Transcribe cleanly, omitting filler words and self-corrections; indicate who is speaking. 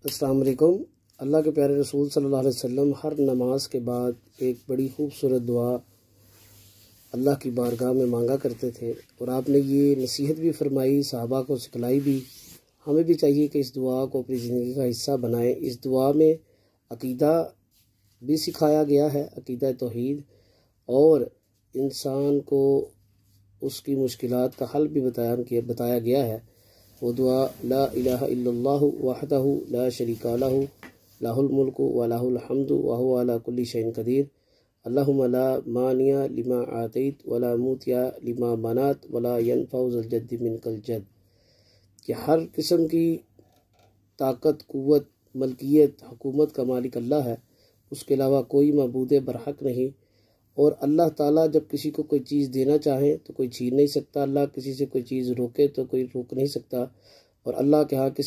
Speaker 1: السلام علیکم۔ اللہ کے پیارے رسول صلی اللہ علیہ وسلم ہر نماز کے بعد ایک بڑی خوبصورت دعا اللہ کی بارگاہ میں مانگا کرتے تھے، اور آپ نے یہ نصیحت بھی فرمائی، صحابہ کو سکھلائی بھی۔ ہمیں بھی چاہیے کہ اس دعا کو اپنی زندگی کا حصہ بنائیں۔ اس دعا میں عقیدہ بھی سکھایا گیا ہے، عقیدہ توحید، اور انسان کو اس کی مشکلات کا حل بھی بتایا گیا ہے۔ وہ دعا لا الہ الا اللہ وحدہ لا شریک لہ لہ الملک و لہ الحمد وہو علی کل شیء قدیر اللہم لا مانع لما آتیت ولا معطی لما منعت ولا ینفع ذا الجد منک الجد، کہ ہر قسم کی طاقت، قوت، ملکیت، حکومت کا مالک اللہ ہے، اس کے علاوہ کوئی معبود برحق نہیں، اور اللہ تعالیٰ جب کسی کو کوئی چیز دینا چاہے تو کوئی چھین نہیں سکتا، اللہ کسی سے کوئی چیز روکے تو کوئی روک نہیں سکتا، اور اللہ کے ہاں کسی